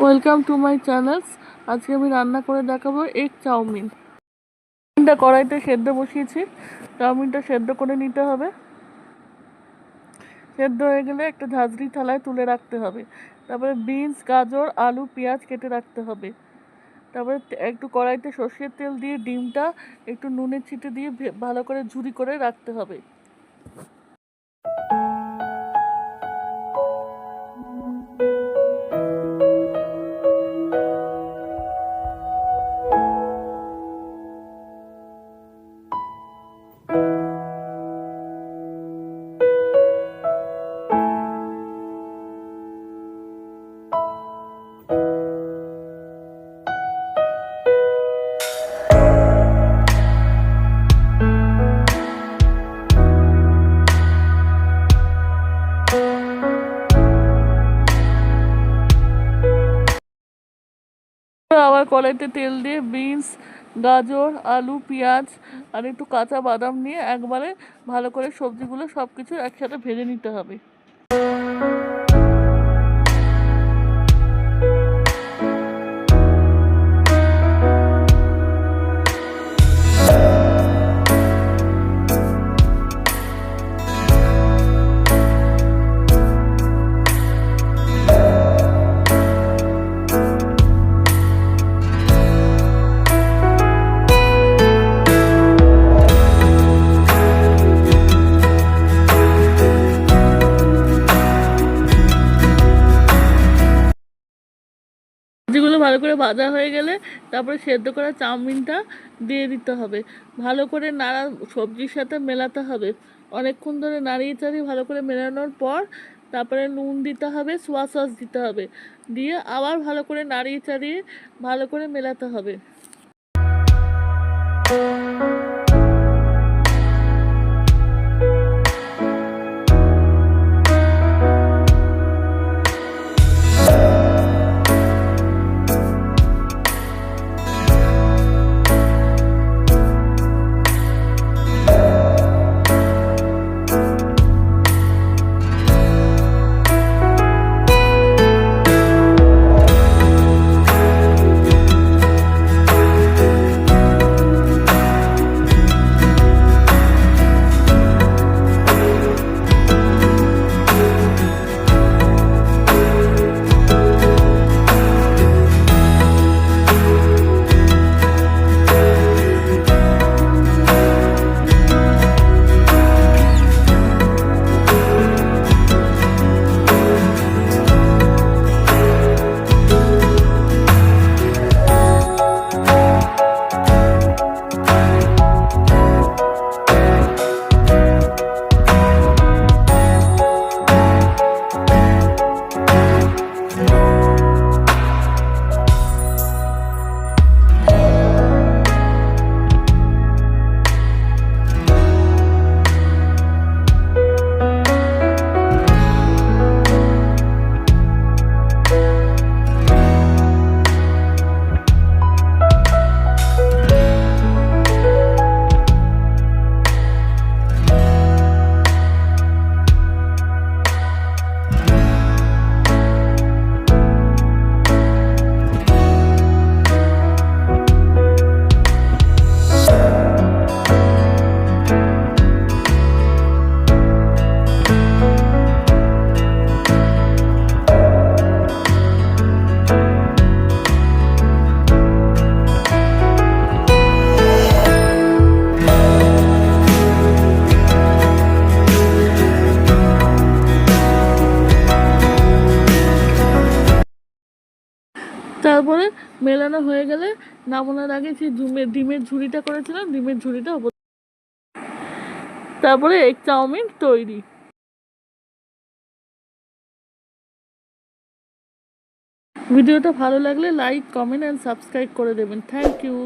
Welcome to my channels. আজকে আমি রান্না করে দেখাবো এগ চাউমিন। চাউমিনটা কড়াইতে সেদ্ধ বসিয়েছি। চাউমিনটা সেদ্ধ করে নিতে হবে। সেদ্ধ হয়ে গেলে একটা ঝাঁঝরি থালায় তুলে রাখতে হবে। তারপরে বিনস, গাজর, আলু, পেঁয়াজ কেটে রাখতে হবে। তারপরে একটু কড়াইতে সর্ষের তেল দিয়ে ডিমটা একটু নুনের ছিটে দিয়ে ভালো করে ঝুরি করে রাখতে হবে। আবার কড়াইতে তেল দিয়ে বিনস, গাজর, আলু, পেঁয়াজ আর একটু কাঁচা বাদাম নিয়ে একবারে ভালো করে সবজিগুলো সব কিছু একসাথে ভেজে নিতে হবে। সবজিগুলো ভালো করে ভাজা হয়ে গেলে তারপরে সেদ্ধ করা চাউমিনটা দিয়ে দিতে হবে। ভালো করে সবজির সাথে মেলাতে হবে। অনেকক্ষণ ধরে নাড়িয়ে চাড়িয়ে ভালো করে মেলানোর পর তারপরে নুন দিতে হবে, সোয়া সস দিতে হবে, দিয়ে আবার ভালো করে নাড়িয়ে চাড়িয়ে ভালো করে মেলাতে হবে। তারপরে মেলানো হয়ে গেলে নামানোর আগে যে ডিমের ঝুড়িটা করেছিলাম, ডিমের ঝুড়িটা তারপরে এগ চাউমিন তৈরি। ভিডিওটা ভালো লাগলে লাইক, কমেন্ট অ্যান্ড সাবস্ক্রাইব করে দেবেন। Thank you.